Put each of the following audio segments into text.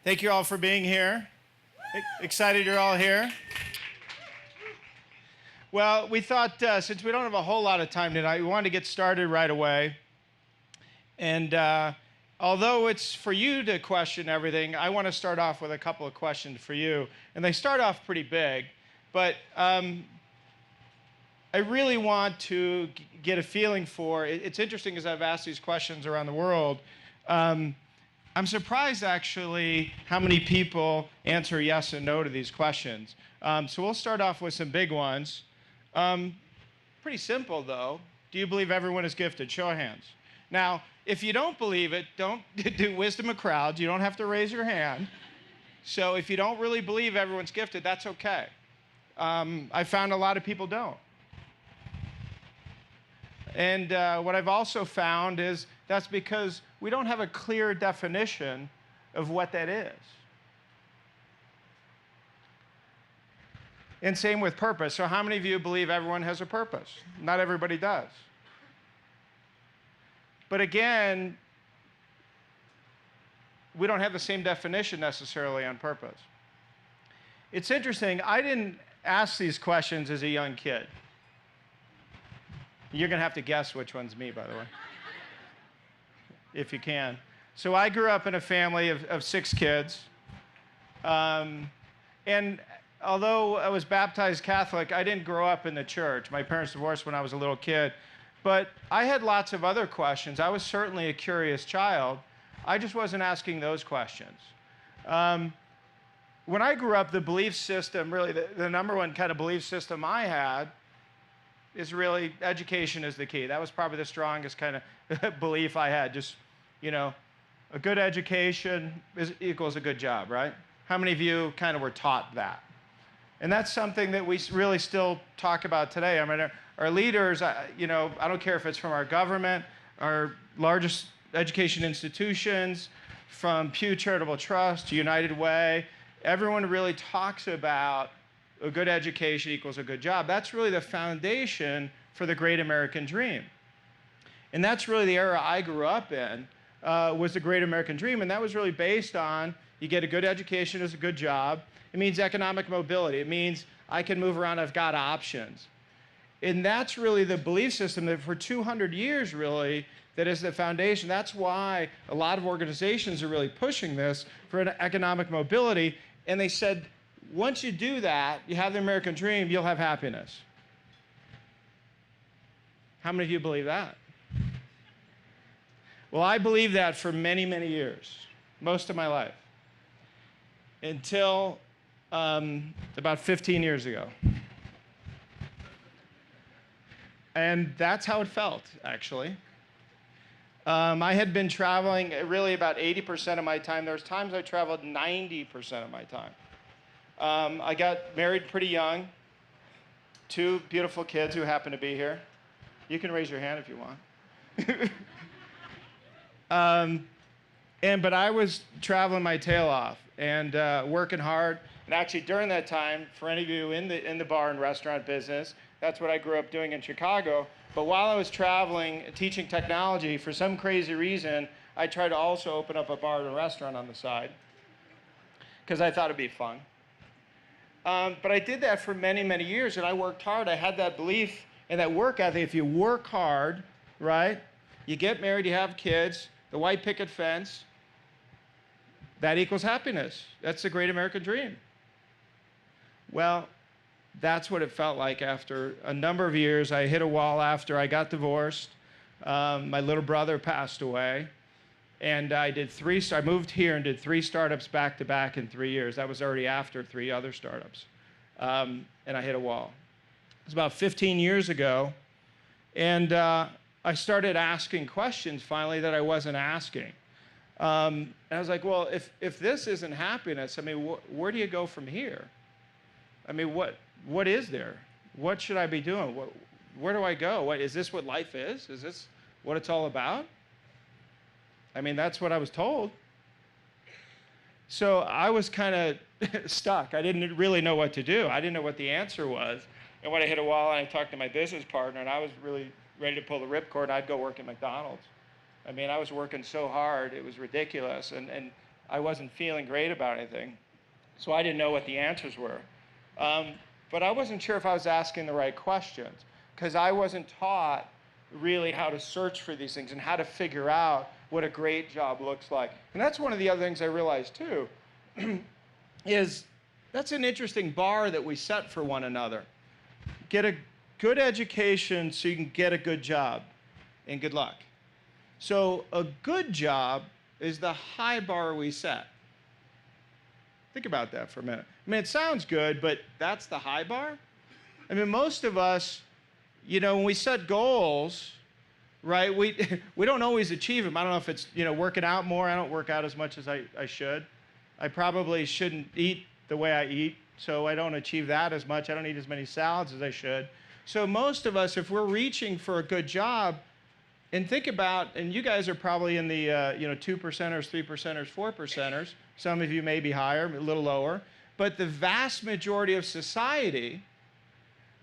Thank you all for being here. Excited you're all here. Well, we thought since we don't have a whole lot of time tonight, we wanted to get started right away. And although it's for you to question everything, I want to start off with a couple of questions for you. And they start off pretty big, but I really want to get a feeling for, it's interesting as I've asked these questions around the world, I'm surprised actually how many people answer yes and no to these questions. So we'll start off with some big ones. Pretty simple though. Do you believe everyone is gifted? Show of hands. Now, if you don't believe it, don't do wisdom of crowds. You don't have to raise your hand. So if you don't really believe everyone's gifted, that's okay. I found a lot of people don't. And what I've also found is that's because we don't have a clear definition of what that is. And same with purpose. So how many of you believe everyone has a purpose? Not everybody does. But again, we don't have the same definition necessarily on purpose. It's interesting, I didn't ask these questions as a young kid. You're going to have to guess which one's me, by the way, if you can. So I grew up in a family of 6 kids. And although I was baptized Catholic, I didn't grow up in the church. My parents divorced when I was a little kid. But I had lots of other questions. I was certainly a curious child. I just wasn't asking those questions. When I grew up, the belief system, really the number one kind of belief system I had is really education is the key. That was probably the strongest kind of belief I had. Just, you know, a good education equals a good job, right? How many of you kind of were taught that? And that's something that we really still talk about today. I mean, our leaders, you know, I don't care if it's from our government, our largest education institutions, from Pew Charitable Trust to United Way, everyone really talks about a good education equals a good job. That's really the foundation for the great American dream. And that's really the era I grew up in, was the great American dream. And that was really based on you get a good education as a good job. It means economic mobility. It means I can move around, I've got options. And that's really the belief system that for 200 years really, that is the foundation. That's why a lot of organizations are really pushing this for an economic mobility. And they said, once you do that, you have the American dream, you'll have happiness. How many of you believe that? Well, I believed that for many, many years, most of my life, until about 15 years ago. And that's how it felt, actually. I had been traveling really about 80% of my time. There was times I traveled 90% of my time. I got married pretty young, 2 beautiful kids who happen to be here. You can raise your hand if you want. But I was traveling my tail off and working hard. And actually during that time, for any of you in the bar and restaurant business, that's what I grew up doing in Chicago. But while I was traveling, teaching technology, for some crazy reason, I tried to also open up a bar and a restaurant on the side because I thought it'd be fun. But I did that for many, many years, and I worked hard. I had that belief and that work ethic. If you work hard, right, you get married, you have kids, the white picket fence, that equals happiness. That's the great American dream. Well, that's what it felt like after a number of years. I hit a wall after I got divorced. My little brother passed away. And I moved here and did 3 startups back to back in 3 years. That was already after 3 other startups. And I hit a wall. It was about 15 years ago. And I started asking questions finally that I wasn't asking. And I was like, well, if this isn't happiness, I mean, where do you go from here? I mean, what is there? What should I be doing? Where do I go? Is this what life is? Is this what it's all about? I mean, that's what I was told. So I was kind of stuck. I didn't really know what to do. I didn't know what the answer was. And when I hit a wall and I talked to my business partner and I was really ready to pull the ripcord, I'd go work at McDonald's. I mean, I was working so hard, it was ridiculous. And I wasn't feeling great about anything. So I didn't know what the answers were. But I wasn't sure if I was asking the right questions, because I wasn't taught really how to search for these things and how to figure out what a great job looks like. And that's one of the other things I realized too, is that's an interesting bar that we set for one another. Get a good education so you can get a good job, and good luck. So a good job is the high bar we set. Think about that for a minute. I mean, it sounds good, but that's the high bar? I mean, most of us, you know, when we set goals, right, we don't always achieve them. I don't know if it's, you know, working out more. I don't work out as much as I should. I probably shouldn't eat the way I eat, so I don't achieve that as much. I don't eat as many salads as I should. So most of us, if we're reaching for a good job, and think about, and you guys are probably in the you know, 2%ers, 3%ers, 4%ers. Some of you may be higher, a little lower. But the vast majority of society,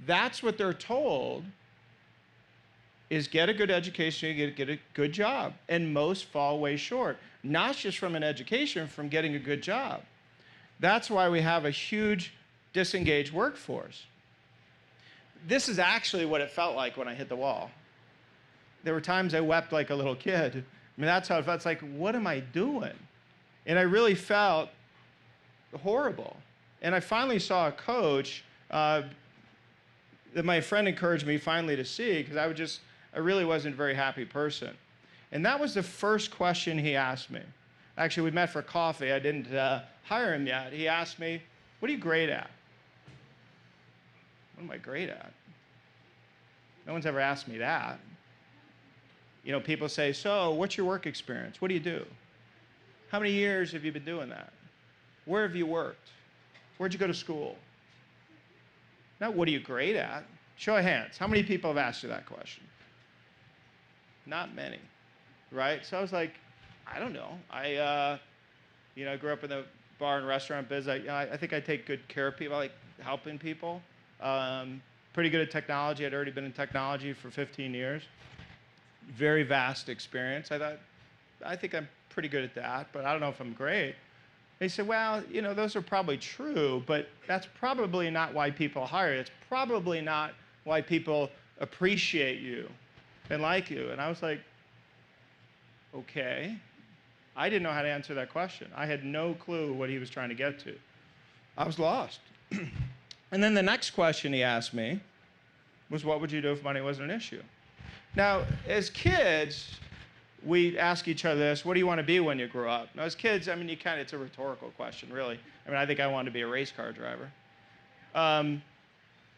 that's what they're told, is get a good education, you get a good job. And most fall way short, not just from an education, from getting a good job. That's why we have a huge disengaged workforce. This is actually what it felt like when I hit the wall. There were times I wept like a little kid. I mean, that's how it felt. It's like, what am I doing? And I really felt horrible. And I finally saw a coach that my friend encouraged me finally to see, because I really wasn't a very happy person. And that was the first question he asked me. Actually, we met for coffee. I didn't hire him yet. He asked me, what are you great at? What am I great at? No one's ever asked me that. You know, people say, so what's your work experience? What do you do? How many years have you been doing that? Where have you worked? Where'd you go to school? Not what are you great at? Show of hands. How many people have asked you that question? Not many, right? So I was like, I don't know. You know, I grew up in the bar and restaurant biz. I think I take good care of people. I like helping people. Pretty good at technology. I'd already been in technology for 15 years. Very vast experience. I think I'm pretty good at that, but I don't know if I'm great. They said, well, you know, those are probably true, but that's probably not why people hire you. It's probably not why people appreciate you and like you. And I was like, okay. I didn't know how to answer that question. I had no clue what he was trying to get to. I was lost. And then the next question he asked me was, what would you do if money wasn't an issue? Now, as kids, we ask each other this, what do you want to be when you grow up? Now, as kids, I mean, it's a rhetorical question, really. I mean, I think I wanted to be a race car driver.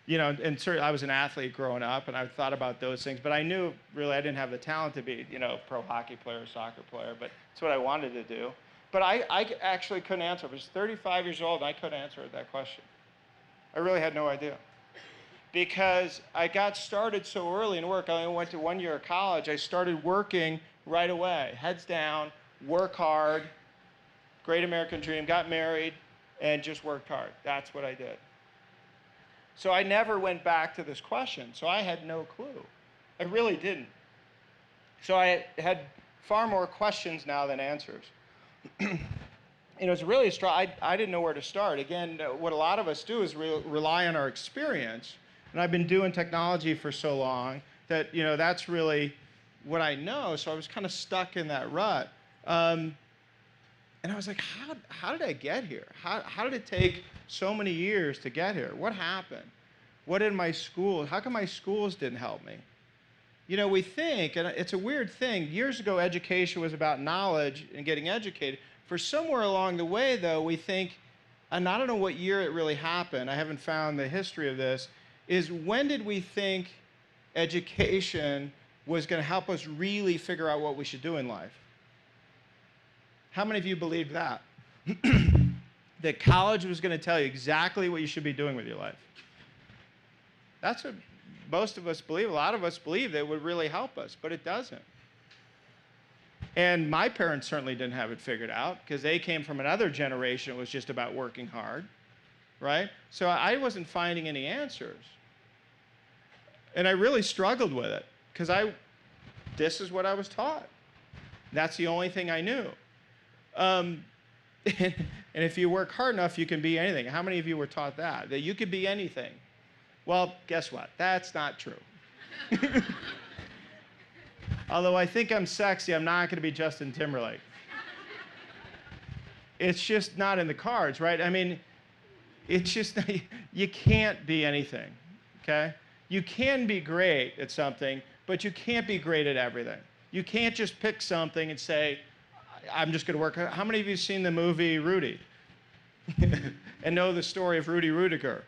You know, and certainly I was an athlete growing up, and I thought about those things, but I knew, really, I didn't have the talent to be, you know, a pro hockey player or soccer player, but it's what I wanted to do. But I actually couldn't answer. I was 35 years old, and I couldn't answer that question. I really had no idea. Because I got started so early in work. I only went to 1 year of college. I started working right away, heads down, work hard, great American dream, got married, and just worked hard. That's what I did. So I never went back to this question. So I had no clue. I really didn't. So I had far more questions now than answers. You know, it's really I didn't know where to start. Again, what a lot of us do is rely on our experience. And I've been doing technology for so long that, you know, that's really what I know. So I was kind of stuck in that rut. And I was like, how did I get here? How did it take so many years to get here? What happened? What did my school, how come my schools didn't help me? You know, we think, and it's a weird thing, years ago education was about knowledge and getting educated. For somewhere along the way, though, we think, and I don't know what year it really happened, I haven't found the history of this, is when did we think education was going to help us really figure out what we should do in life? How many of you believed that? That college was going to tell you exactly what you should be doing with your life? That's what most of us believe. A lot of us believe that it would really help us, but it doesn't. And my parents certainly didn't have it figured out because they came from another generation. It was just about working hard, right? So I wasn't finding any answers. And I really struggled with it because this is what I was taught. That's the only thing I knew. And if you work hard enough, you can be anything. How many of you were taught that? That you could be anything? Well, guess what? That's not true. Although I think I'm sexy, I'm not going to be Justin Timberlake. It's just not in the cards, right? I mean, it's just, you can't be anything, okay? You can be great at something, but you can't be great at everything. You can't just pick something and say, I'm just going to work. How many of you have seen the movie Rudy? And know the story of Rudy Rudiger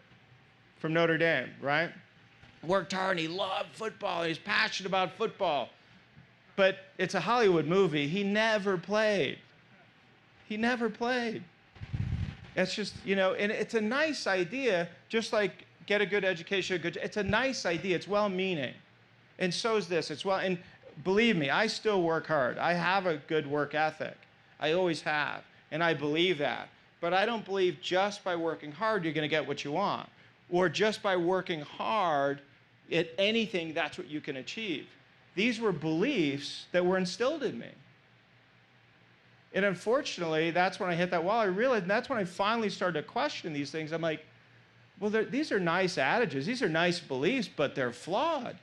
from Notre Dame, right? Worked hard and he loved football. And he's passionate about football. But it's a Hollywood movie. He never played. He never played. It's just, you know, and it's a nice idea, just like get a good education, it's a nice idea. It's well-meaning. And so is this. It's well, and believe me, I still work hard. I have a good work ethic. I always have. And I believe that. But I don't believe just by working hard you're going to get what you want. Or just by working hard at anything, that's what you can achieve. These were beliefs that were instilled in me. And unfortunately, that's when I hit that wall. I realized, and that's when I finally started to question these things. I'm like, well, these are nice adages. These are nice beliefs, but they're flawed.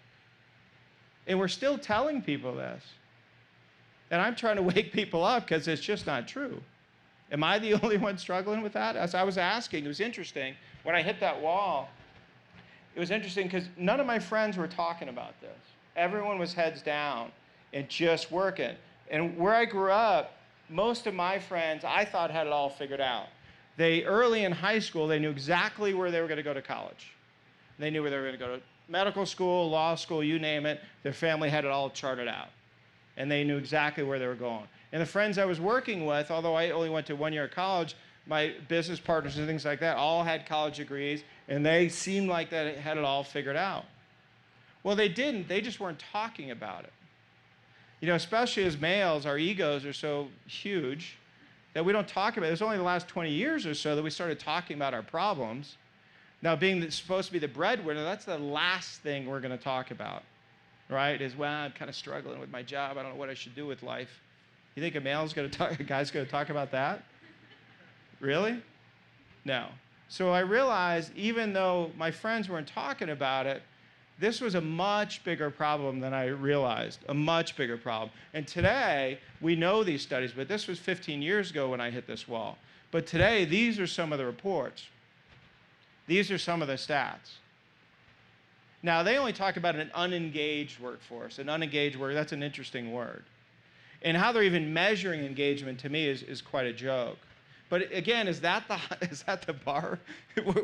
And we're still telling people this. And I'm trying to wake people up because it's just not true. Am I the only one struggling with that? As I was asking, it was interesting. When I hit that wall, it was interesting because none of my friends were talking about this. Everyone was heads down and just working. And where I grew up, most of my friends, I thought, had it all figured out. Early in high school, they knew exactly where they were going to go to college. They knew where they were going to go to medical school, law school, you name it. Their family had it all charted out. And they knew exactly where they were going. And the friends I was working with, although I only went to 1 year of college, my business partners and things like that all had college degrees, and they seemed like they had it all figured out. Well, they didn't. They just weren't talking about it. You know, especially as males, our egos are so huge that we don't talk about it. It's only the last 20 years or so that we started talking about our problems. Now, being supposed to be the breadwinner, that's the last thing we're going to talk about, right? Is, well, I'm kind of struggling with my job. I don't know what I should do with life. You think a guy's going to talk about that? Really? No. So I realized, even though my friends weren't talking about it, this was a much bigger problem than I realized, a much bigger problem. And today, we know these studies, but this was 15 years ago when I hit this wall. But today, these are some of the reports. These are some of the stats. Now, they only talk about an unengaged workforce. An unengaged work, that's an interesting word. And how they're even measuring engagement, to me, is quite a joke. But again, is that the bar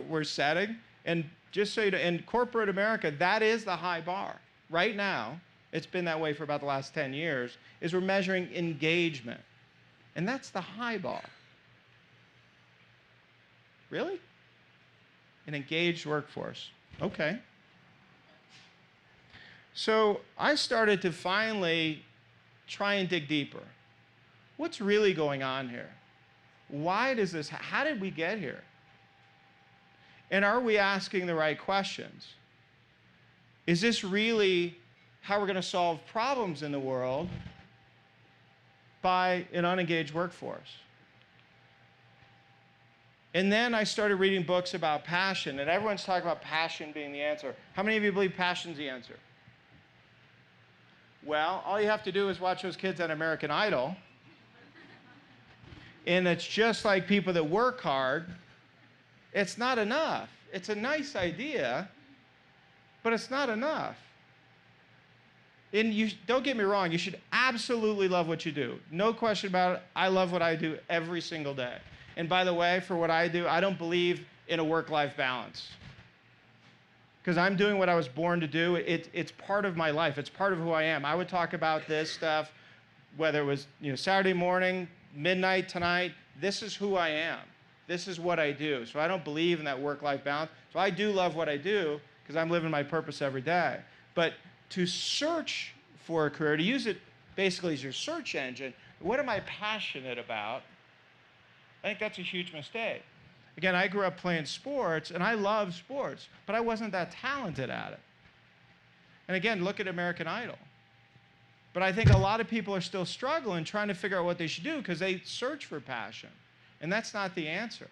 we're setting? And just so you know, in corporate America, that is the high bar. Right now, it's been that way for about the last 10 years, is we're measuring engagement. And that's the high bar. Really? An engaged workforce. Okay. So I started to finally try and dig deeper. What's really going on here? Why does this, how did we get here? And are we asking the right questions? Is this really how we're going to solve problems in the world by an unengaged workforce? And then I started reading books about passion, and everyone's talking about passion being the answer. How many of you believe passion's the answer? Well, all you have to do is watch those kids on American Idol. And it's just like people that work hard. It's not enough. It's a nice idea, but it's not enough. And don't get me wrong, you should absolutely love what you do. No question about it. I love what I do every single day. And by the way, for what I do, I don't believe in a work-life balance. Because I'm doing what I was born to do. It's part of my life. It's part of who I am. I would talk about this stuff, whether it was Saturday morning, midnight, tonight. This is who I am. This is what I do. So I don't believe in that work-life balance. So I do love what I do because I'm living my purpose every day. But to search for a career, to use it basically as your search engine, what am I passionate about? I think that's a huge mistake. Again, I grew up playing sports, and I love sports, but I wasn't that talented at it. And again, look at American Idol. But I think a lot of people are still struggling, trying to figure out what they should do because they search for passion. And that's not the answer.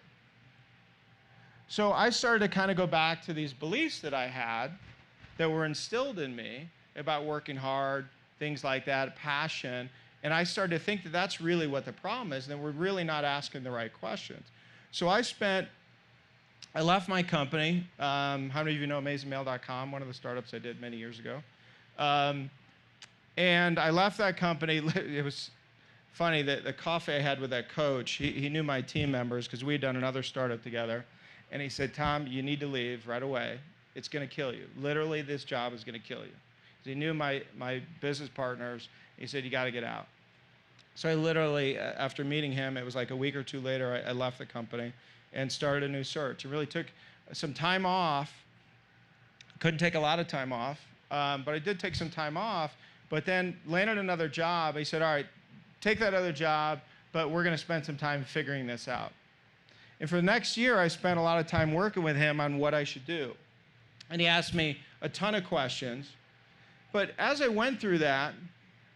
So I started to kind of go back to these beliefs that I had that were instilled in me about working hard, things like that, passion. And I started to think that that's really what the problem is, and that we're really not asking the right questions. So I left my company. How many of you know AmazingMail.com, one of the startups I did many years ago? And I left that company. It was funny that the coffee I had with that coach, he knew my team members because we had done another startup together. And he said, Tom, you need to leave right away. It's going to kill you. Literally, this job is going to kill you. So he knew my business partners. He said, you got to get out. So I literally, after meeting him, it was like a week or two later, I left the company and started a new search. It really took some time off. Couldn't take a lot of time off, but I did take some time off, but then landed another job. He said, all right, take that other job, but we're going to spend some time figuring this out. And for the next year, I spent a lot of time working with him on what I should do. And he asked me a ton of questions. But as I went through that,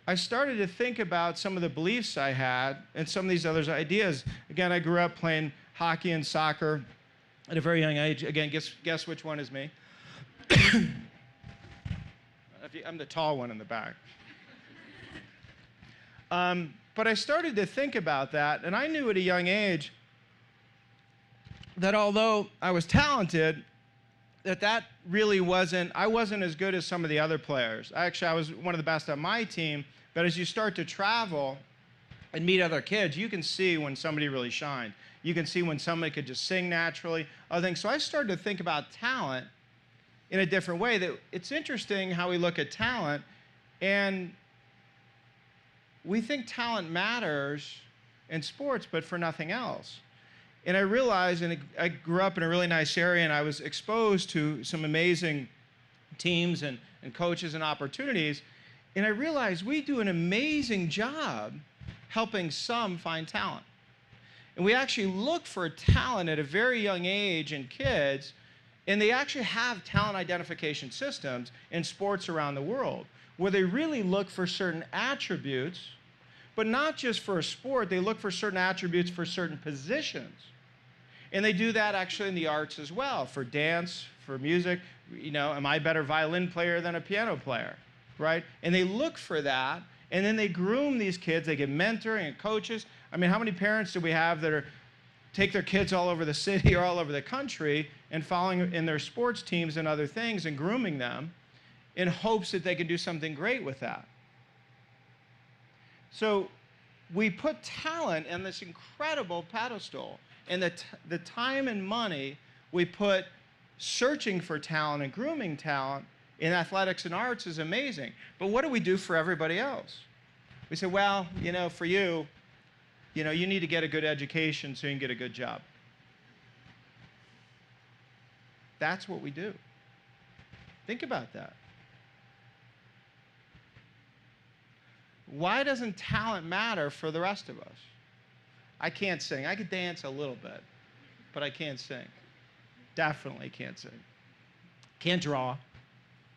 I started to think about some of the beliefs I had and some of these other ideas. Again, I grew up playing hockey and soccer at a very young age. Again, guess which one is me? I'm the tall one in the back. But I started to think about that, and I knew at a young age that although I was talented, that really I wasn't as good as some of the other players. Actually, I was one of the best on my team, but as you start to travel and meet other kids, you can see when somebody really shined. You can see when somebody could just sing naturally, other things. So I started to think about talent in a different way. That it's interesting how we look at talent, and we think talent matters in sports, but for nothing else. And I realized, and I grew up in a really nice area, and I was exposed to some amazing teams and coaches and opportunities, and I realized we do an amazing job helping some find talent. And we actually look for talent at a very young age in kids, and they actually have talent identification systems in sports around the world, where they really look for certain attributes, but not just for a sport, they look for certain attributes for certain positions. And they do that actually in the arts as well, for dance, for music. You know, am I a better violin player than a piano player, right? And they look for that, and then they groom these kids. They get mentoring and coaches. I mean, how many parents do we have that take their kids all over the city or all over the country and following in their sports teams and other things and grooming them in hopes that they can do something great with that? So we put talent in this incredible pedestal, and the time and money we put searching for talent and grooming talent in athletics and arts is amazing. But what do we do for everybody else? We say, well, you know, for you, you know, you need to get a good education so you can get a good job. That's what we do. Think about that. Why doesn't talent matter for the rest of us? I can't sing. I could dance a little bit, but I can't sing. Definitely can't sing. Can't draw.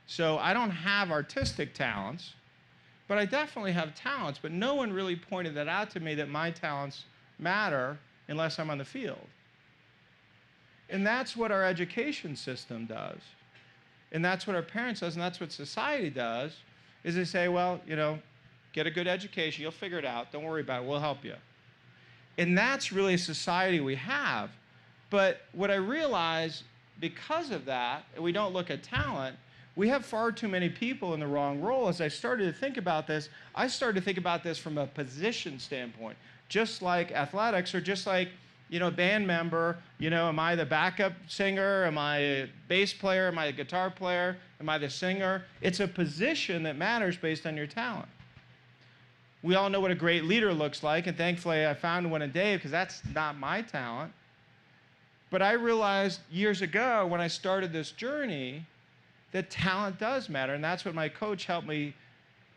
So I don't have artistic talents, but I definitely have talents. But no one really pointed that out to me, that my talents matter unless I'm on the field. And that's what our education system does. And that's what our parents does, and that's what society does, is they say, well, you know, get a good education, you'll figure it out, don't worry about it, we'll help you. And that's really a society we have. But what I realized, because of that, and we don't look at talent, we have far too many people in the wrong role. As I started to think about this, I started to think about this from a position standpoint. Just like athletics, or just like, you know, a band member, you know, am I the backup singer? Am I a bass player? Am I a guitar player? Am I the singer? It's a position that matters based on your talent. We all know what a great leader looks like, and thankfully I found one in Dave, because that's not my talent. But I realized years ago when I started this journey that talent does matter, and that's what my coach helped me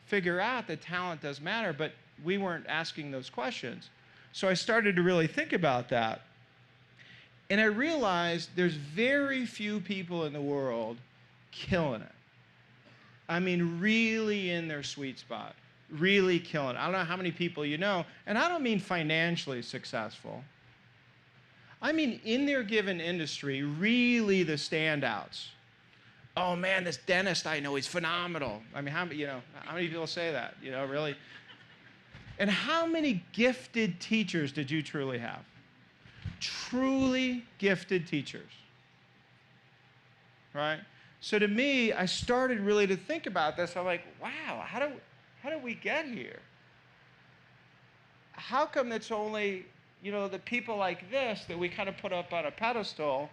figure out, that talent does matter, but we weren't asking those questions. So I started to really think about that. And I realized there's very few people in the world killing it. I mean, really in their sweet spot. Really killing it. I don't know how many people you know, and I don't mean financially successful. I mean, in their given industry, really the standouts. Oh man, this dentist I know, he's phenomenal. I mean, how many people say that, really? And how many gifted teachers did you truly have? Truly gifted teachers, right? So to me, I started really to think about this. I'm like, wow, how do we get here? How come it's only, the people like this that we kind of put up on a pedestal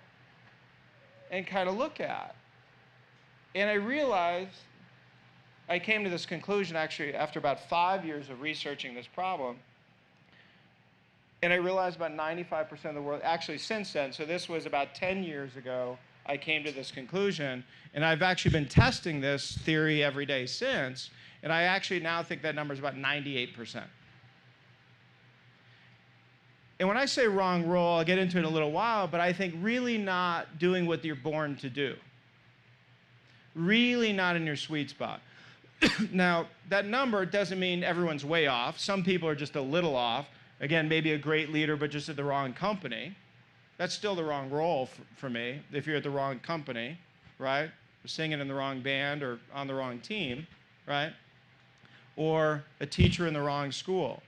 and kind of look at? And I realized, I came to this conclusion actually after about 5 years of researching this problem. And I realized about 95% of the world, actually since then, so this was about 10 years ago, I came to this conclusion. And I've actually been testing this theory every day since. And I actually now think that number is about 98%. And when I say wrong role, I'll get into it in a little while, but I think really not doing what you're born to do. Really not in your sweet spot. Now, that number doesn't mean everyone's way off. Some people are just a little off. Again, maybe a great leader, but just at the wrong company. That's still the wrong role for me, if you're at the wrong company, right? Or singing in the wrong band or on the wrong team, right? Or a teacher in the wrong school.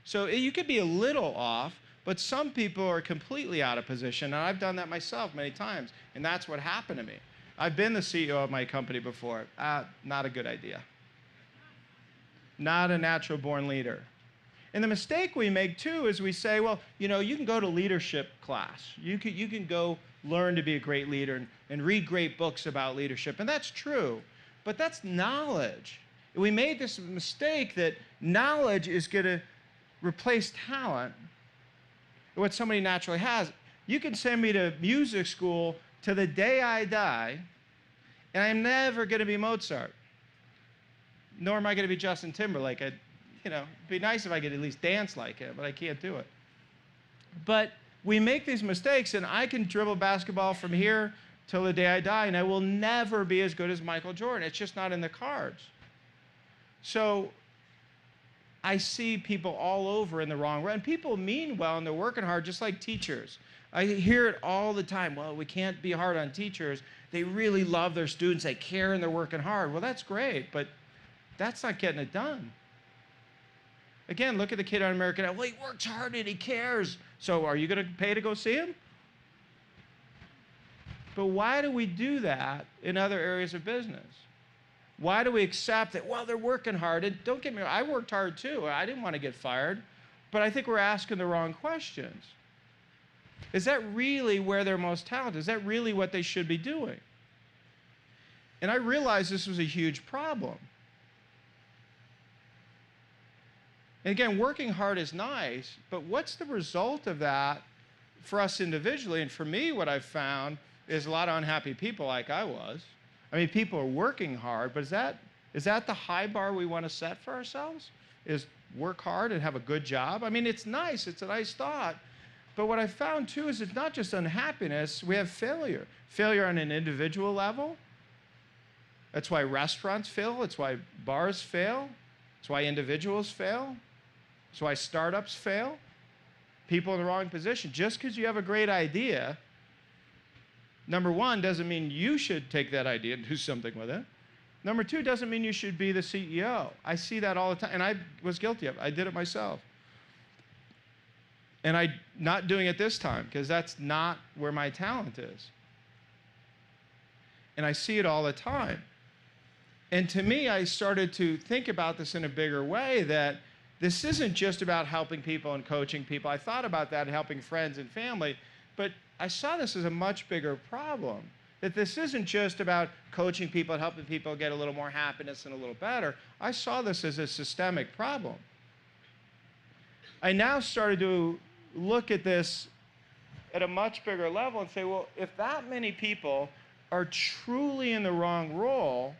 So you could be a little off, but some people are completely out of position, and I've done that myself many times, and that's what happened to me. I've been the CEO of my company before. Not a good idea. Not a natural-born leader. And the mistake we make, too, is we say, well, you can go to leadership class. You can go learn to be a great leader and read great books about leadership. And that's true. But that's knowledge. We made this mistake that knowledge is going to replace talent, what somebody naturally has. You can send me to music school to the day I die, and I'm never going to be Mozart. Nor am I going to be Justin Timberlake. It'd be nice if I could at least dance like him, but I can't do it. But we make these mistakes, and I can dribble basketball from here till the day I die, and I will never be as good as Michael Jordan. It's just not in the cards. So I see people all over in the wrong way, and people mean well, and they're working hard, just like teachers. I hear it all the time. Well, we can't be hard on teachers. They really love their students. They care, and they're working hard. Well, that's great, but that's not getting it done. Again, look at the kid on American Idol. Well, he works hard and he cares. So are you going to pay to go see him? But why do we do that in other areas of business? Why do we accept that, well, they're working hard? And don't get me wrong, I worked hard too. I didn't want to get fired. But I think we're asking the wrong questions. Is that really where they're most talented? Is that really what they should be doing? And I realized this was a huge problem. And again, working hard is nice, but what's the result of that for us individually? And for me, what I've found is a lot of unhappy people like I was. I mean, people are working hard, but is that the high bar we want to set for ourselves? Is work hard and have a good job? I mean, it's nice. It's a nice thought. But what I found, too, is it's not just unhappiness. We have failure. Failure on an individual level. That's why restaurants fail. It's why bars fail. It's why individuals fail. It's why startups fail. People in the wrong position. Just because you have a great idea, number one, doesn't mean you should take that idea and do something with it. Number two, doesn't mean you should be the CEO. I see that all the time, and I was guilty of it. I did it myself. And I'm not doing it this time, because that's not where my talent is. And I see it all the time. And to me, I started to think about this in a bigger way, that this isn't just about helping people and coaching people. I thought about that and helping friends and family, but I saw this as a much bigger problem. That this isn't just about coaching people and helping people get a little more happiness and a little better. I saw this as a systemic problem. I now started to look at this at a much bigger level and say, well, if that many people are truly in the wrong role,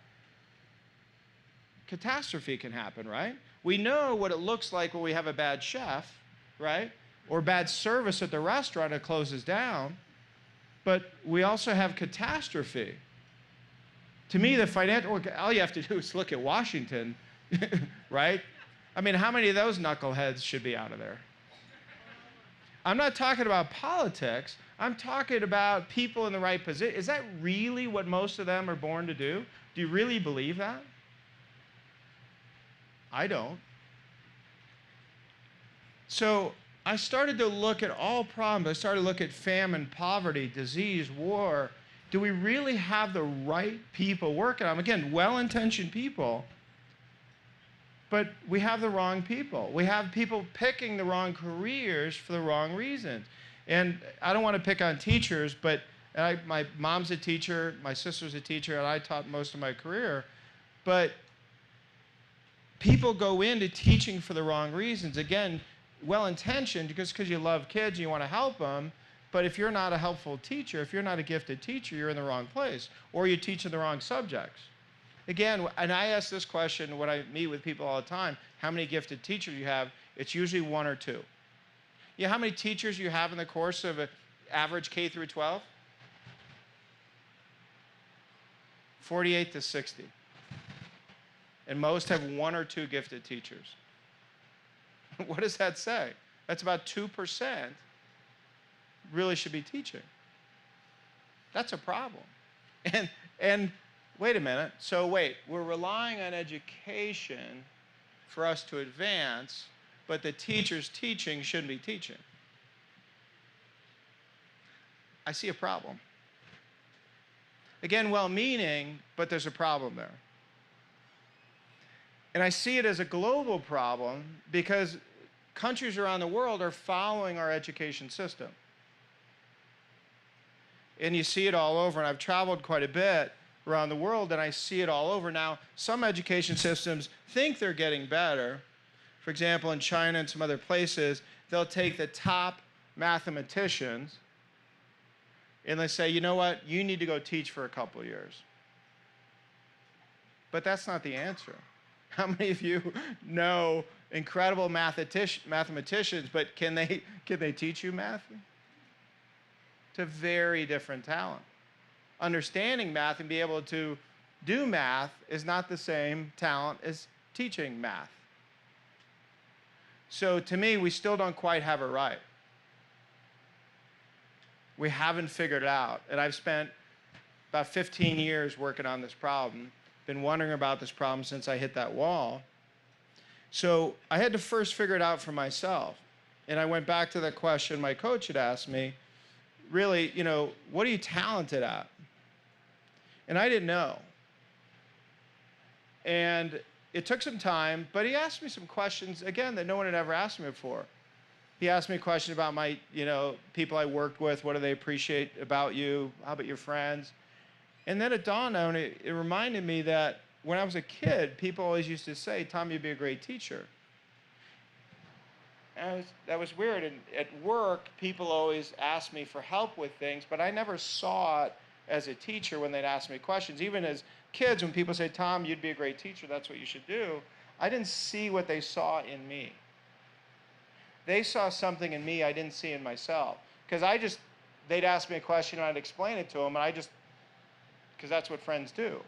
catastrophe can happen, right? We know what it looks like when we have a bad chef, right? Or bad service at the restaurant that closes down. But we also have catastrophe. To me, the financial, all you have to do is look at Washington, right? I mean, how many of those knuckleheads should be out of there? I'm not talking about politics. I'm talking about people in the right position. Is that really what most of them are born to do? Do you really believe that? I don't. So I started to look at all problems. I started to look at famine, poverty, disease, war. Do we really have the right people working on them? Again, well-intentioned people, but we have the wrong people. We have people picking the wrong careers for the wrong reasons. And I don't want to pick on teachers, but my mom's a teacher, my sister's a teacher, and I taught most of my career. But people go into teaching for the wrong reasons. Again, well-intentioned because you love kids and you want to help them, but if you're not a helpful teacher, if you're not a gifted teacher, you're in the wrong place, or you're teaching the wrong subjects. Again, and I ask this question when I meet with people all the time, how many gifted teachers you have? It's usually one or two. You know how many teachers you have in the course of an average K through 12? 48 to 60. And most have one or two gifted teachers. What does that say? That's about 2% really should be teaching. That's a problem. And wait a minute. So wait, we're relying on education for us to advance, but the teachers teaching shouldn't be teaching. I see a problem. Again, well-meaning, but there's a problem there. And I see it as a global problem because countries around the world are following our education system. And you see it all over, and I've traveled quite a bit around the world, and I see it all over. Now, some education systems think they're getting better. For example, in China and some other places, they'll take the top mathematicians, and they say, you know what, you need to go teach for a couple of years. But that's not the answer. How many of you know incredible mathematicians, but can they teach you math? It's a very different talent. Understanding math and be able to do math is not the same talent as teaching math. So to me, we still don't quite have it right. We haven't figured it out. And I've spent about 15 years working on this problem. Been wondering about this problem since I hit that wall. So I had to first figure it out for myself. And I went back to the question my coach had asked me, really, you know, what are you talented at? And I didn't know. And it took some time, but he asked me some questions, again, that no one had ever asked me before. He asked me a question about my, people I worked with, what do they appreciate about you, how about your friends? And then it dawned on me, it reminded me that when I was a kid, people always used to say, Tom, you'd be a great teacher. And that was weird. And at work, people always asked me for help with things, but I never saw it as a teacher when they'd ask me questions. Even as kids, when people say, Tom, you'd be a great teacher, that's what you should do, I didn't see what they saw in me. They saw something in me I didn't see in myself. Because they'd ask me a question and I'd explain it to them, and because that's what friends do.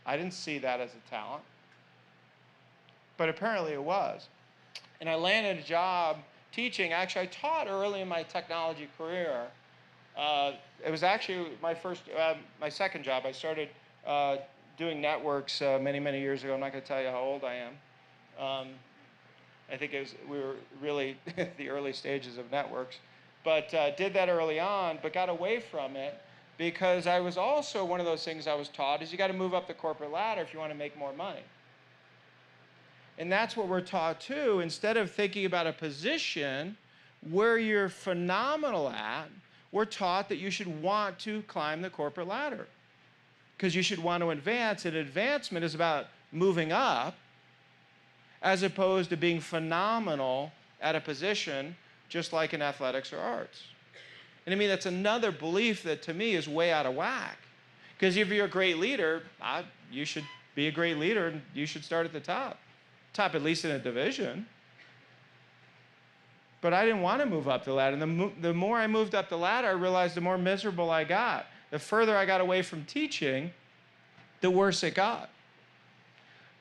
I didn't see that as a talent. But apparently it was. And I landed a job teaching. Actually, I taught early in my technology career. It was actually my second job. I started doing networks many, many years ago. I'm not going to tell you how old I am. I think we were really at the early stages of networks. But did that early on, but got away from it because I was also, one of those things I was taught is you got to move up the corporate ladder if you want to make more money. And that's what we're taught too. Instead of thinking about a position where you're phenomenal at, we're taught that you should want to climb the corporate ladder because you should want to advance, and advancement is about moving up as opposed to being phenomenal at a position just like in athletics or arts. And I mean, that's another belief that to me is way out of whack. Because if you're a great leader, you should be a great leader and you should start at the top. Top at least in a division. But I didn't want to move up the ladder. And the more I moved up the ladder, I realized the more miserable I got. The further I got away from teaching, the worse it got.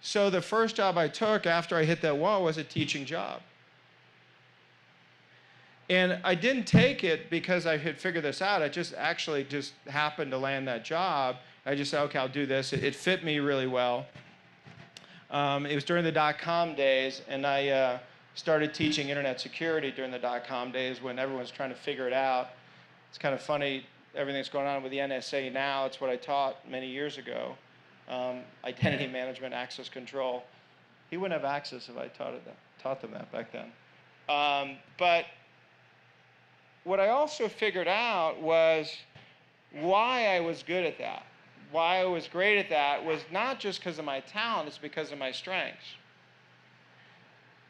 So the first job I took after I hit that wall was a teaching job. And I didn't take it because I had figured this out. I just actually just happened to land that job. I just said, okay, I'll do this. It fit me really well. It was during the dot-com days, and I started teaching internet security during the dot-com days when everyone's trying to figure it out. It's kind of funny, everything that's going on with the NSA now. It's what I taught many years ago. Identity management, access control. He wouldn't have access if I taught them that back then. But what I also figured out was why I was good at that. Why I was great at that was not just because of my talent, it's because of my strengths.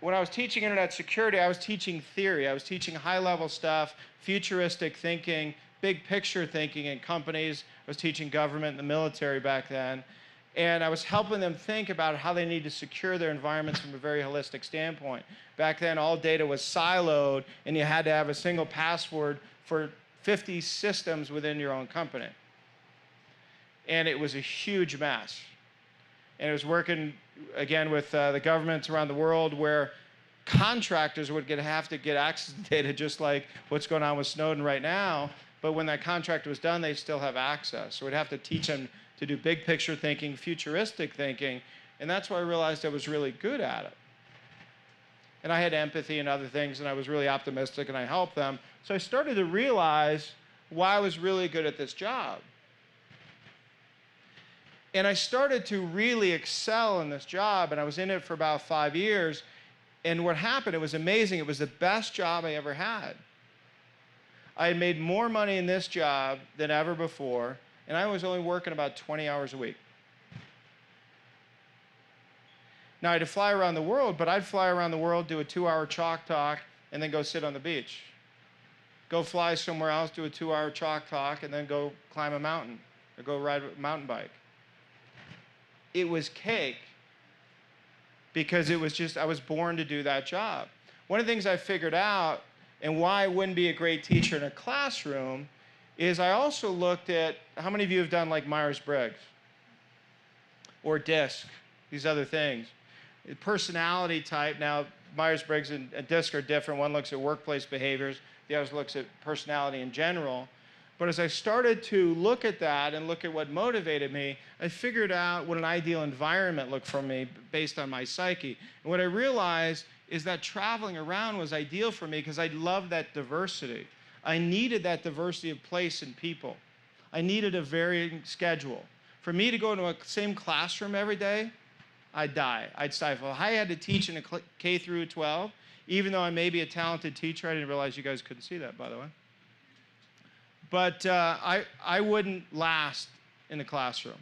When I was teaching internet security, I was teaching theory. I was teaching high-level stuff, futuristic thinking, big picture thinking in companies. I was teaching government and the military back then. And I was helping them think about how they need to secure their environments from a very holistic standpoint. Back then, all data was siloed, and you had to have a single password for 50 systems within your own company. And it was a huge mess. And it was working, again, with the governments around the world where contractors would have to get access to data just like what's going on with Snowden right now. But when that contract was done, they still have access. So we'd have to teach them to do big picture thinking, futuristic thinking. And that's why I realized I was really good at it. And I had empathy and other things, and I was really optimistic, and I helped them. So I started to realize why I was really good at this job. And I started to really excel in this job, and I was in it for about 5 years. And what happened, it was amazing. It was the best job I ever had. I had made more money in this job than ever before, and I was only working about 20 hours a week. Now, I had to fly around the world, but I'd fly around the world, do a 2-hour chalk talk, and then go sit on the beach. Go fly somewhere else, do a 2-hour chalk talk, and then go climb a mountain or go ride a mountain bike. It was cake because it was just, I was born to do that job. One of the things I figured out and why I wouldn't be a great teacher in a classroom is I also looked at, how many of you have done like Myers-Briggs or DISC, these other things? Personality type, now Myers-Briggs and DISC are different. One looks at workplace behaviors, the other looks at personality in general. But as I started to look at that and look at what motivated me, I figured out what an ideal environment looked for me based on my psyche. And what I realized is that traveling around was ideal for me because I loved that diversity. I needed that diversity of place and people. I needed a varying schedule. For me to go into a same classroom every day, I'd die. I'd stifle. I had to teach in a K through 12, even though I may be a talented teacher. I didn't realize you guys couldn't see that, by the way. But I wouldn't last in the classroom.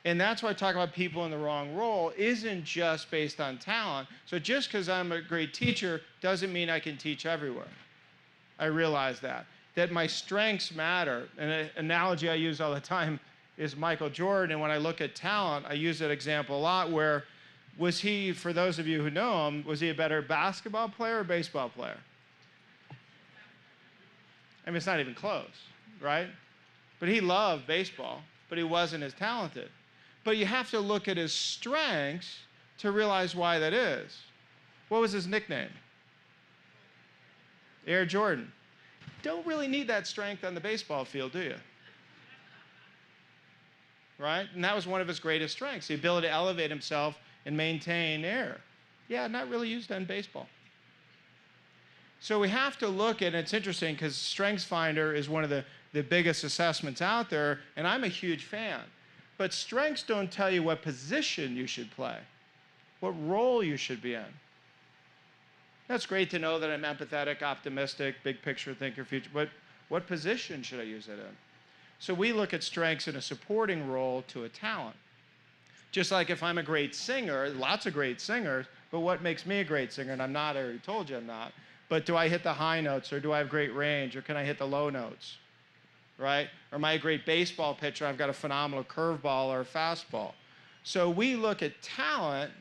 And that's why I talk about people in the wrong role isn't just based on talent. So just because I'm a great teacher doesn't mean I can teach everywhere. I realize that my strengths matter. And an analogy I use all the time is Michael Jordan. And when I look at talent, I use that example a lot where was he, for those of you who know him, was he a better basketball player or baseball player? I mean, it's not even close, right? But he loved baseball, but he wasn't as talented. But you have to look at his strengths to realize why that is. What was his nickname? Air Jordan. Don't really need that strength on the baseball field, do you? Right? And that was one of his greatest strengths, the ability to elevate himself and maintain air. Yeah, not really used on baseball. So we have to look at, and it's interesting because StrengthsFinder is one of the biggest assessments out there, and I'm a huge fan. But strengths don't tell you what position you should play, what role you should be in. That's great to know that I'm empathetic, optimistic, big picture thinker, future, but what position should I use it in? So we look at strengths in a supporting role to a talent. Just like if I'm a great singer, lots of great singers, but what makes me a great singer? And I'm not, I already told you I'm not. But do I hit the high notes, or do I have great range, or can I hit the low notes, right? Or am I a great baseball pitcher? I've got a phenomenal curveball or a fastball. So we look at talent,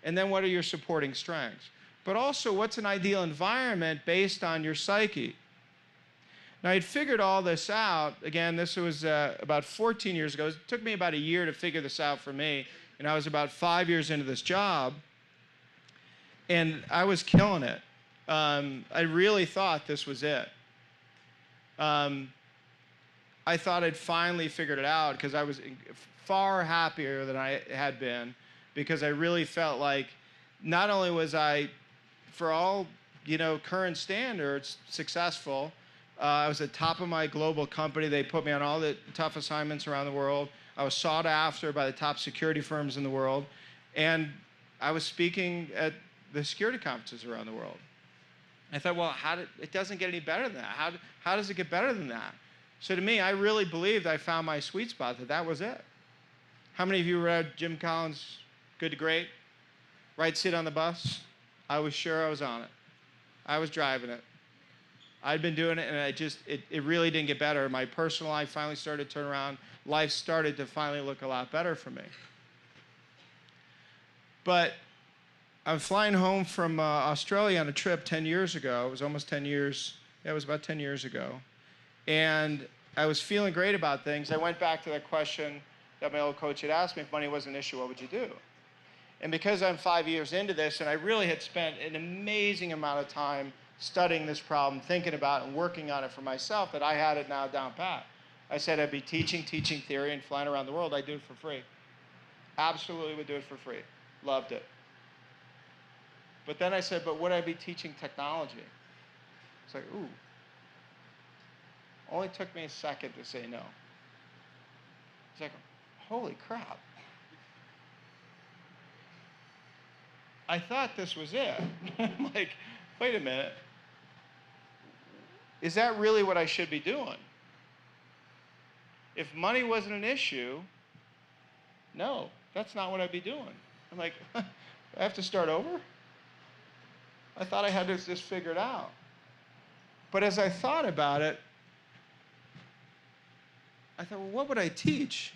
and then what are your supporting strengths? But also, what's an ideal environment based on your psyche? Now, I'd figured all this out. Again, this was about 14 years ago. It took me about a year to figure this out for me, and I was about 5 years into this job, and I was killing it. I really thought this was it. I thought I'd finally figured it out because I was far happier than I had been, because I really felt like not only was I, for all current standards, successful. I was at the top of my global company. They put me on all the tough assignments around the world. I was sought after by the top security firms in the world. And I was speaking at the security conferences around the world. I thought, well, it doesn't get any better than that. How does it get better than that? So to me, I really believed I found my sweet spot, that was it. How many of you read Jim Collins' Good to Great? Right seat on the bus? I was sure I was on it. I was driving it. I'd been doing it, and it really didn't get better. My personal life finally started to turn around. Life started to finally look a lot better for me. But I was flying home from Australia on a trip 10 years ago. It was almost 10 years. Yeah, it was about 10 years ago. And I was feeling great about things. I went back to that question that my old coach had asked me: if money was an issue, what would you do? And because I'm 5 years into this, and I really had spent an amazing amount of time studying this problem, thinking about it, and working on it for myself, that I had it now down pat. I said I'd be teaching theory and flying around the world. I'd do it for free. Absolutely would do it for free. Loved it. But then I said, but would I be teaching technology? It's like, ooh. Only took me a second to say no. It's like, holy crap. I thought this was it. I'm like, wait a minute. Is that really what I should be doing? If money wasn't an issue, no, that's not what I'd be doing. I'm like, I have to start over? I thought I had this just figured out. But as I thought about it, I thought, well, what would I teach?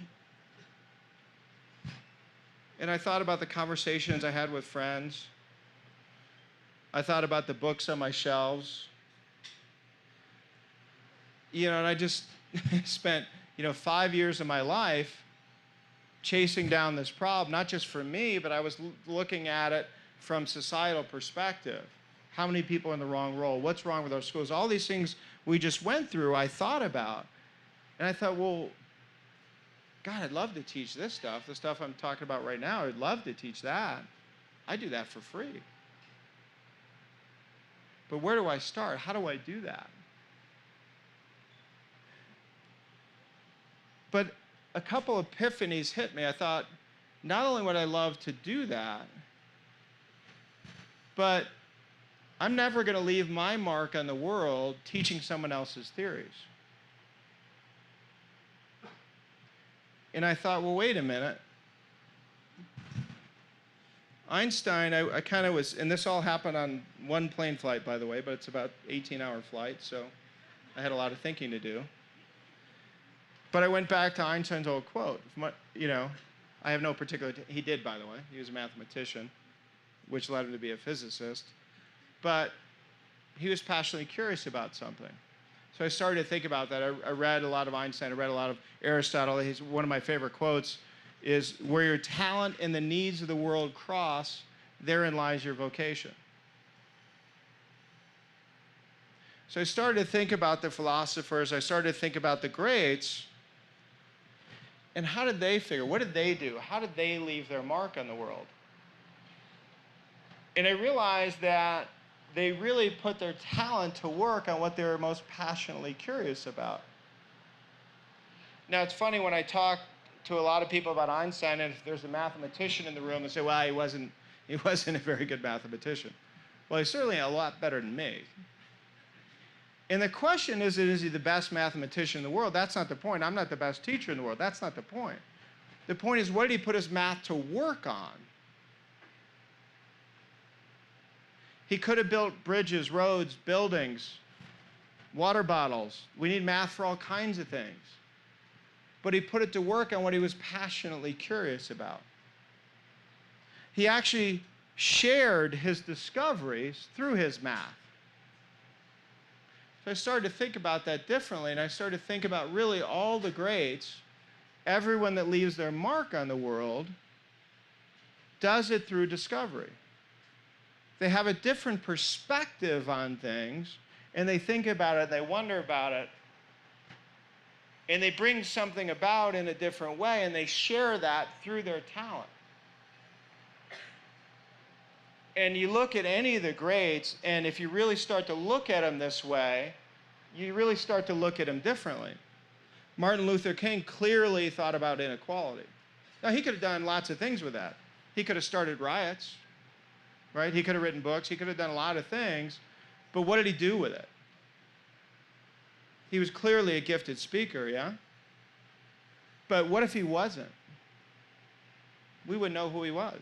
And I thought about the conversations I had with friends. I thought about the books on my shelves. And I just spent, 5 years of my life chasing down this problem, not just for me, but I was looking at it from societal perspective. How many people are in the wrong role? What's wrong with our schools? All these things we just went through, I thought about. And I thought, well, God, I'd love to teach this stuff. The stuff I'm talking about right now, I'd love to teach that. I do that for free. But where do I start? How do I do that? But a couple epiphanies hit me. I thought, not only would I love to do that, but I'm never going to leave my mark on the world teaching someone else's theories. And I thought, well, wait a minute. Einstein, I kind of was, and this all happened on one plane flight, by the way, but it's about 18-hour flight, so I had a lot of thinking to do. But I went back to Einstein's old quote. I have no particular, he did, by the way. He was a mathematician, which led him to be a physicist. But he was passionately curious about something. So I started to think about that. I read a lot of Einstein. I read a lot of Aristotle. One of my favorite quotes is, where your talent and the needs of the world cross, therein lies your vocation. So I started to think about the philosophers. I started to think about the greats. And how did they figure? What did they do? How did they leave their mark on the world? And I realized that they really put their talent to work on what they were most passionately curious about. Now, it's funny when I talk to a lot of people about Einstein, and if there's a mathematician in the room, they say, well, he wasn't a very good mathematician. Well, he's certainly a lot better than me. And the question is he the best mathematician in the world? That's not the point. I'm not the best teacher in the world. That's not the point. The point is, what did he put his math to work on? He could have built bridges, roads, buildings, water bottles. We need math for all kinds of things. But he put it to work on what he was passionately curious about. He actually shared his discoveries through his math. So I started to think about that differently, and I started to think about really all the greats, everyone that leaves their mark on the world, does it through discovery. They have a different perspective on things, and they think about it, they wonder about it, and they bring something about in a different way, and they share that through their talent. And you look at any of the greats, and if you really start to look at them this way, you really start to look at them differently. Martin Luther King clearly thought about inequality. Now, he could have done lots of things with that. He could have started riots, right? He could have written books. He could have done a lot of things. But what did he do with it? He was clearly a gifted speaker, yeah? But what if he wasn't? We wouldn't know who he was.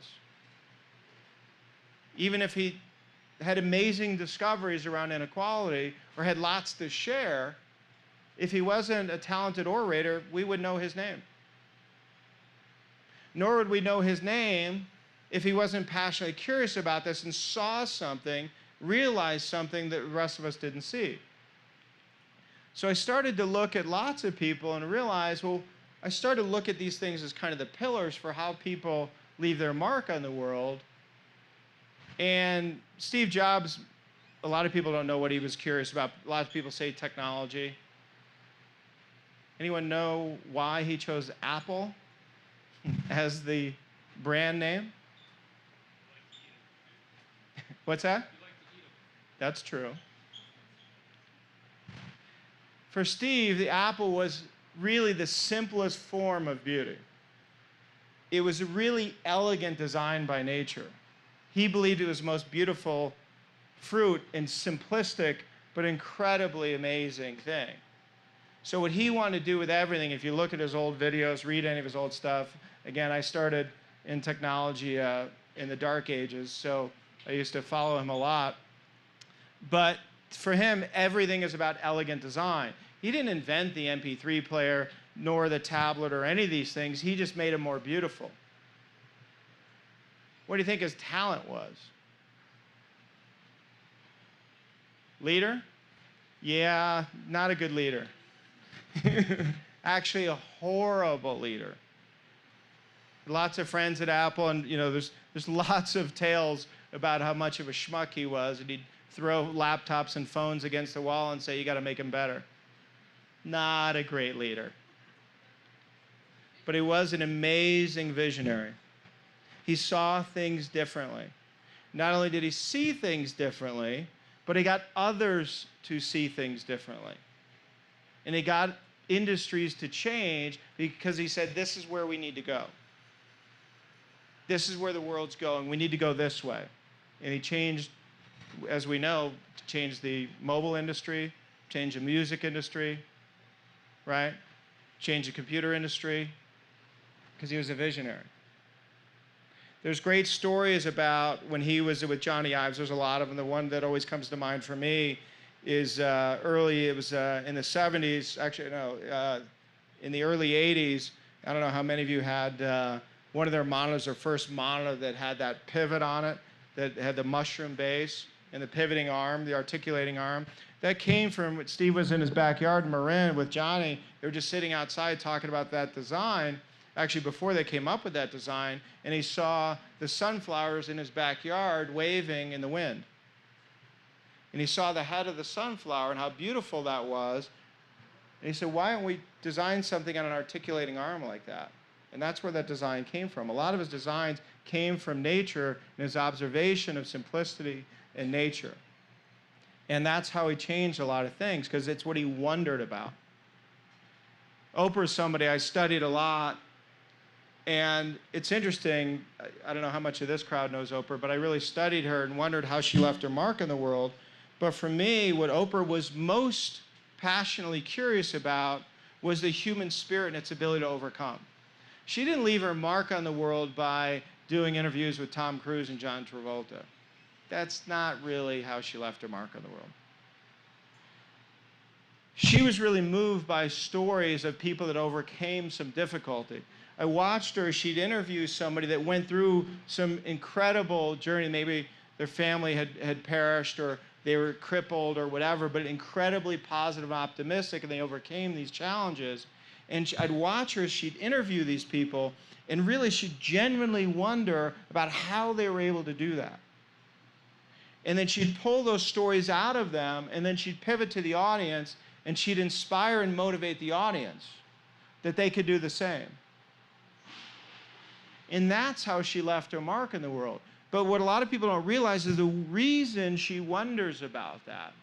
Even if he had amazing discoveries around inequality or had lots to share, if he wasn't a talented orator, we would know his name. Nor would we know his name if he wasn't passionately curious about this and saw something, realized something that the rest of us didn't see. So I started to look at lots of people and realize, well, I started to look at these things as kind of the pillars for how people leave their mark on the world. And Steve Jobs, a lot of people don't know what he was curious about. A lot of people say technology. Anyone know why he chose Apple as the brand name? What's that? That's true. For Steve, the apple was really the simplest form of beauty. It was a really elegant design by nature. He believed it was the most beautiful fruit and simplistic but incredibly amazing thing. So what he wanted to do with everything, if you look at his old videos, read any of his old stuff, again, I started in technology in the dark ages, so I used to follow him a lot. But for him, everything is about elegant design. He didn't invent the MP3 player, nor the tablet, or any of these things. He just made them more beautiful. What do you think his talent was? Leader? Yeah, not a good leader. Actually, a horrible leader. Lots of friends at Apple, and there's lots of tales about how much of a schmuck he was, and he'd throw laptops and phones against the wall and say, you got to make them better. Not a great leader. But he was an amazing visionary. He saw things differently. Not only did he see things differently, but he got others to see things differently. And he got industries to change because he said, this is where we need to go. This is where the world's going. We need to go this way. And he changed, as we know, changed the mobile industry, changed the music industry, right? Changed the computer industry, because he was a visionary. There's great stories about when he was with Johnny Ives. There's a lot of them. The one that always comes to mind for me is in the 70s, actually, no, in the early 80s. I don't know how many of you had one of their monitors, their first monitor that had that pivot on it, that had the mushroom base and the pivoting arm, the articulating arm. That came from when Steve was in his backyard in Marin with Johnny. They were just sitting outside talking about that design, actually before they came up with that design, and he saw the sunflowers in his backyard waving in the wind. And he saw the head of the sunflower and how beautiful that was. And he said, why don't we design something on an articulating arm like that? And that's where that design came from. A lot of his designs came from nature and his observation of simplicity in nature. And that's how he changed a lot of things, because it's what he wondered about. Oprah's somebody I studied a lot. And it's interesting, I don't know how much of this crowd knows Oprah, but I really studied her and wondered how she left her mark in the world. But for me, what Oprah was most passionately curious about was the human spirit and its ability to overcome. She didn't leave her mark on the world by doing interviews with Tom Cruise and John Travolta. That's not really how she left her mark on the world. She was really moved by stories of people that overcame some difficulty. I watched her, she'd interview somebody that went through some incredible journey. Maybe their family had perished, or they were crippled or whatever, but incredibly positive and optimistic, and they overcame these challenges. And I'd watch her, she'd interview these people, and really she'd genuinely wonder about how they were able to do that. And then she'd pull those stories out of them, and then she'd pivot to the audience, and she'd inspire and motivate the audience that they could do the same. And that's how she left her mark in the world. But what a lot of people don't realize is the reason she wonders about that,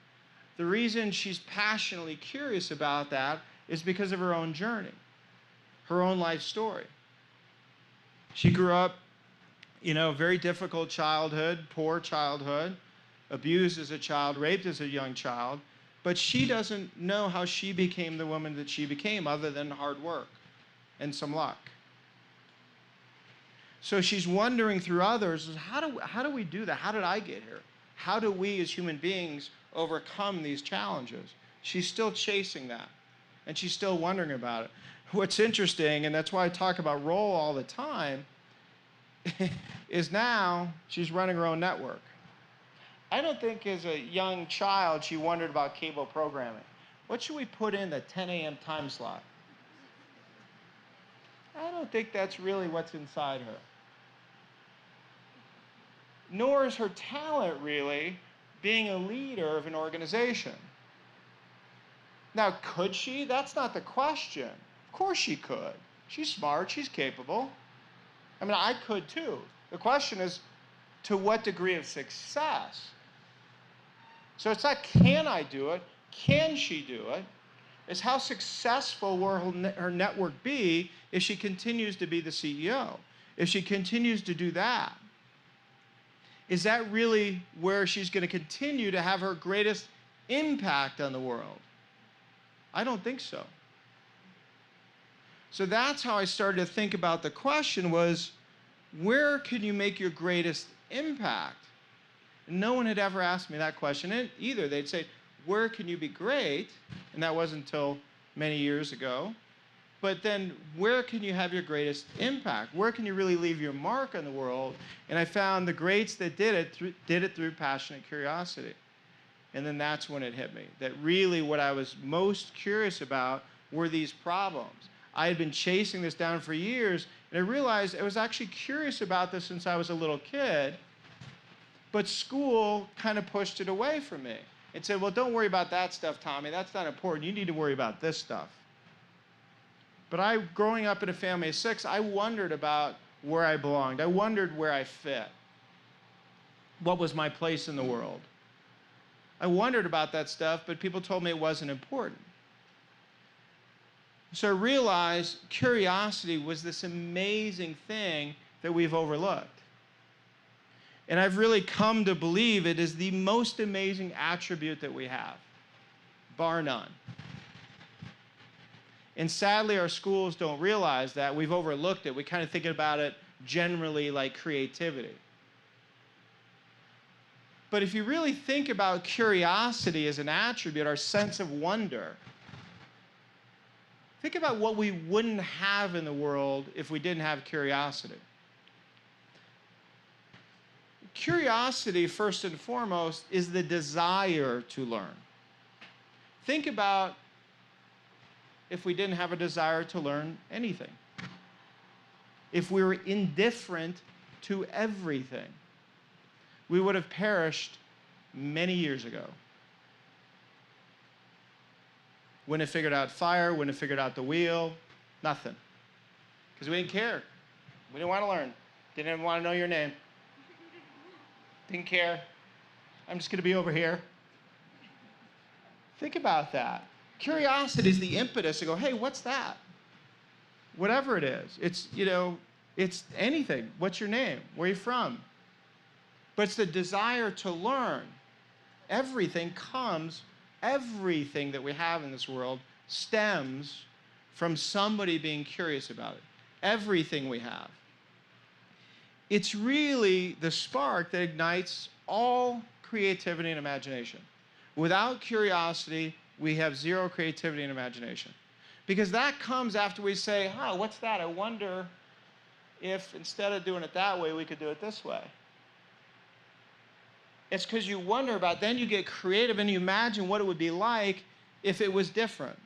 the reason she's passionately curious about that, is because of her own journey, her own life story. She grew up, very difficult childhood, poor childhood, abused as a child, raped as a young child, but she doesn't know how she became the woman that she became other than hard work and some luck. So she's wondering through others, how do we do that? How did I get here? How do we as human beings overcome these challenges? She's still chasing that, and she's still wondering about it. What's interesting, and that's why I talk about role all the time, is now she's running her own network. I don't think as a young child she wondered about cable programming. What should we put in the 10 a.m. time slot? I don't think that's really what's inside her. Nor is her talent really being a leader of an organization. Now, could she? That's not the question. Of course she could. She's smart, she's capable. I mean, I could too. The question is, to what degree of success? So it's not, can I do it? Can she do it? It's how successful will her network be if she continues to be the CEO? If she continues to do that? Is that really where she's going to continue to have her greatest impact on the world? I don't think so. So that's how I started to think about the question was, where can you make your greatest impact? No one had ever asked me that question either. They'd say, where can you be great? And that wasn't until many years ago. But then where can you have your greatest impact? Where can you really leave your mark on the world? And I found the greats that did it through passionate curiosity. And then that's when it hit me, that really what I was most curious about were these problems. I had been chasing this down for years, and I realized I was actually curious about this since I was a little kid, but school kind of pushed it away from me. It said, well, don't worry about that stuff, Tommy. That's not important. You need to worry about this stuff. But growing up in a family of 6, I wondered about where I belonged. I wondered where I fit. What was my place in the world? I wondered about that stuff, but people told me it wasn't important. So I realized curiosity was this amazing thing that we've overlooked. And I've really come to believe it is the most amazing attribute that we have, bar none. And sadly, our schools don't realize that. We've overlooked it. We kind of think about it generally like creativity. But if you really think about curiosity as an attribute, our sense of wonder, think about what we wouldn't have in the world if we didn't have curiosity. Curiosity, first and foremost, is the desire to learn. Think about if we didn't have a desire to learn anything. If we were indifferent to everything, we would have perished many years ago. Wouldn't have figured out fire, wouldn't have figured out the wheel, nothing. Because we didn't care. We didn't want to learn. Didn't even want to know your name. Didn't care. I'm just going to be over here. Think about that. Curiosity is the impetus to go, hey, what's that? Whatever it is. It's, it's anything. What's your name? Where are you from? But it's the desire to learn. Everything that we have in this world stems from somebody being curious about it. Everything we have. It's really the spark that ignites all creativity and imagination. Without curiosity, we have zero creativity and imagination. Because that comes after we say, oh, what's that? I wonder if instead of doing it that way, we could do it this way. It's because you wonder about, then you get creative and you imagine what it would be like if it was different.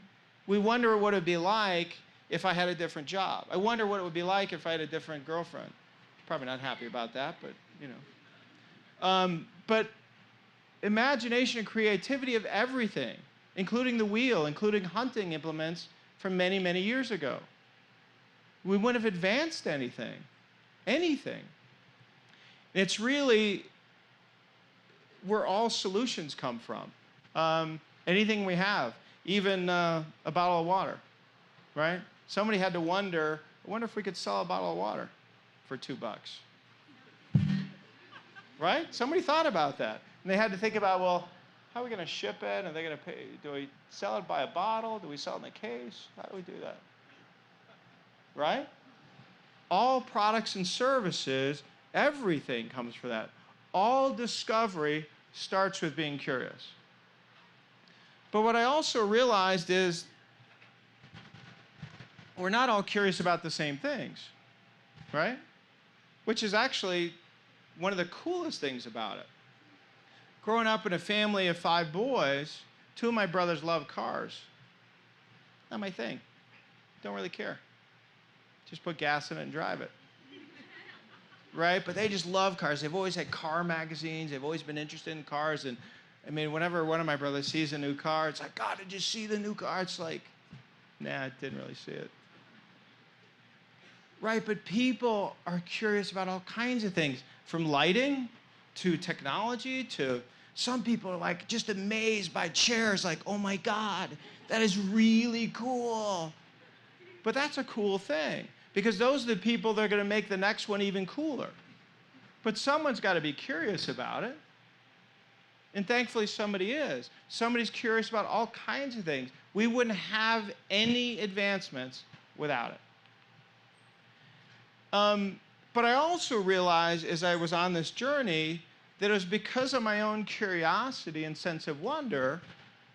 We wonder what it would be like if I had a different job. I wonder what it would be like if I had a different girlfriend. Probably not happy about that, but But imagination and creativity of everything, including the wheel, including hunting implements from many, many years ago. We wouldn't have advanced anything. Anything. It's really where all solutions come from. Anything we have, even a bottle of water, right? Somebody had to wonder, I wonder if we could sell a bottle of water for $2. Right? Somebody thought about that. And they had to think about, well, how are we going to ship it? Are they going to pay? Do we sell it by a bottle? Do we sell it in a case? How do we do that? Right? All products and services, everything comes from that. All discovery starts with being curious. But what I also realized is we're not all curious about the same things, right? Which is actually one of the coolest things about it. Growing up in a family of 5 boys, 2 of my brothers love cars. Not my thing. Don't really care. Just put gas in it and drive it. Right? But they just love cars. They've always had car magazines. They've always been interested in cars. And I mean, whenever one of my brothers sees a new car, it's like, God, did you see the new car? It's like, nah, I didn't really see it. Right? But people are curious about all kinds of things, from lighting to technology to some people are like just amazed by chairs, like, oh my God, that is really cool. But that's a cool thing, because those are the people that are going to make the next one even cooler. But someone's got to be curious about it. And thankfully somebody is. Somebody's curious about all kinds of things. We wouldn't have any advancements without it. But I also realized as I was on this journey that it was because of my own curiosity and sense of wonder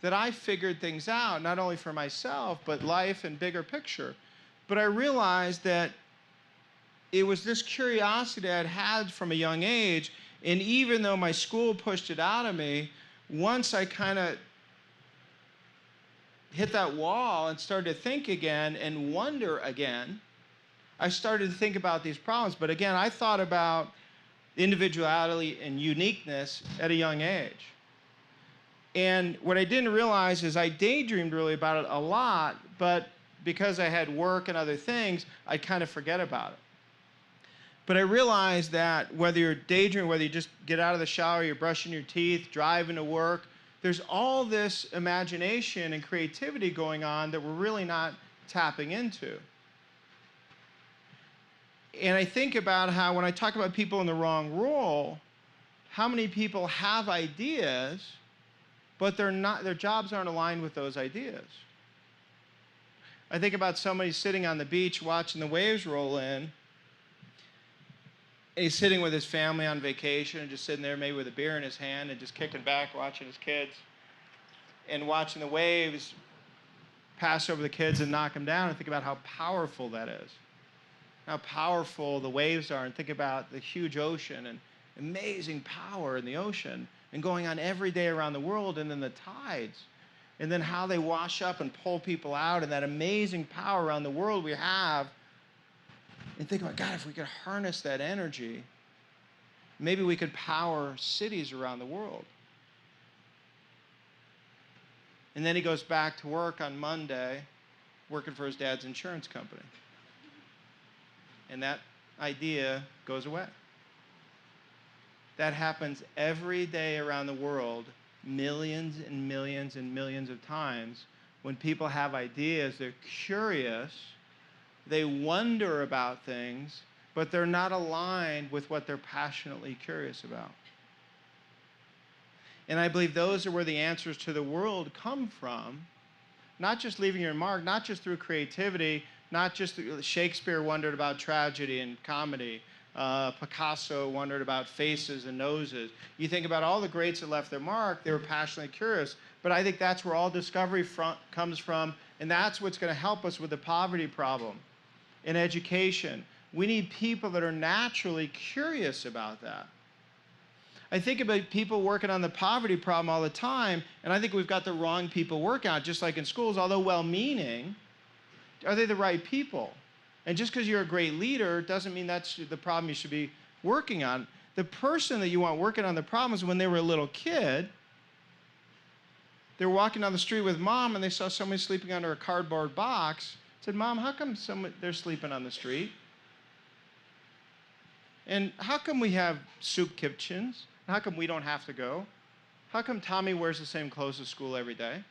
that I figured things out, not only for myself, but life and bigger picture. But I realized that it was this curiosity I'd had from a young age, and even though my school pushed it out of me, once I kind of hit that wall and started to think again and wonder again, I started to think about these problems. But again, I thought about individuality and uniqueness at a young age. And what I didn't realize is I daydreamed really about it a lot, but because I had work and other things, I'd kind of forget about it. But I realized that whether you're daydreaming, whether you just get out of the shower, you're brushing your teeth, driving to work, there's all this imagination and creativity going on that we're really not tapping into. And I think about how when I talk about people in the wrong role, how many people have ideas, but their jobs aren't aligned with those ideas. I think about somebody sitting on the beach watching the waves roll in. He's sitting with his family on vacation and just sitting there maybe with a beer in his hand and just kicking back, watching his kids and watching the waves pass over the kids and knock them down, and think about how powerful that is. How powerful the waves are, and think about the huge ocean and amazing power in the ocean and going on every day around the world, and then the tides, and then how they wash up and pull people out, and that amazing power around the world we have. And think about, God, if we could harness that energy, maybe we could power cities around the world. And then he goes back to work on Monday, working for his dad's insurance company. And that idea goes away. That happens every day around the world, millions and millions and millions of times. When people have ideas, they're curious, they wonder about things, but they're not aligned with what they're passionately curious about. And I believe those are where the answers to the world come from. Not just leaving your mark, not just through creativity, not just Shakespeare wondered about tragedy and comedy. Picasso wondered about faces and noses. You think about all the greats that left their mark, they were passionately curious. But I think that's where all discovery comes from, and that's what's going to help us with the poverty problem. In education, we need people that are naturally curious about that. I think about people working on the poverty problem all the time, and I think we've got the wrong people working on it, just like in schools, although well-meaning. Are they the right people? And just because you're a great leader doesn't mean that's the problem you should be working on. The person that you want working on the problem is when they were a little kid, they were walking down the street with mom and they saw somebody sleeping under a cardboard box. Said, Mom, how come they're sleeping on the street? And how come we have soup kitchens? How come we don't have to go? How come Tommy wears the same clothes to school every day?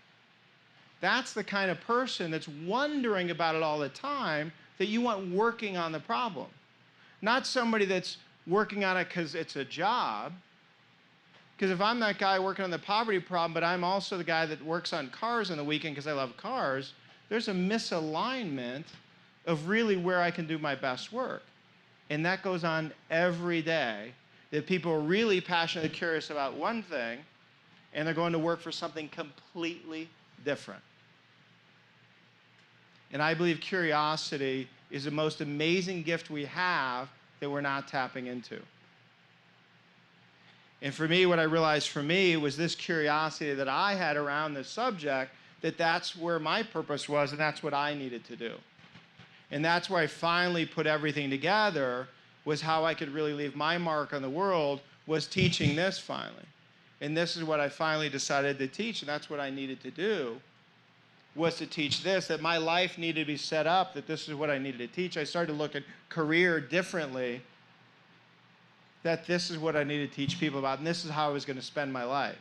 That's the kind of person that's wondering about it all the time that you want working on the problem. Not somebody that's working on it because it's a job. Because if I'm that guy working on the poverty problem, but I'm also the guy that works on cars on the weekend because I love cars, there's a misalignment of really where I can do my best work. And that goes on every day, that people are really passionately curious about one thing, and they're going to work for something completely different. And I believe curiosity is the most amazing gift we have that we're not tapping into. And for me, what I realized for me was this curiosity that I had around this subject, that's where my purpose was, and that's what I needed to do. And that's where I finally put everything together, was how I could really leave my mark on the world, was teaching this finally. And this is what I finally decided to teach, and that's what I needed to do, was to teach this, that my life needed to be set up, that this is what I needed to teach. I started to look at career differently, that this is what I needed to teach people about, and this is how I was going to spend my life.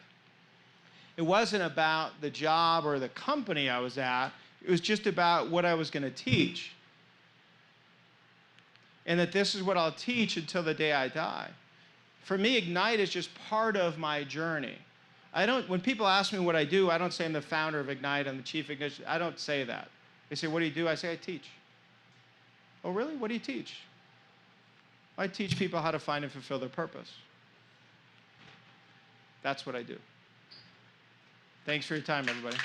It wasn't about the job or the company I was at. It was just about what I was going to teach. And that this is what I'll teach until the day I die. For me, Ignite is just part of my journey. When people ask me what I do, I don't say I'm the founder of Ignite, I'm the chief Ignite. I don't say that. They say, what do you do? I say, I teach. Oh, really? What do you teach? I teach people how to find and fulfill their purpose. That's what I do. Thanks for your time, everybody.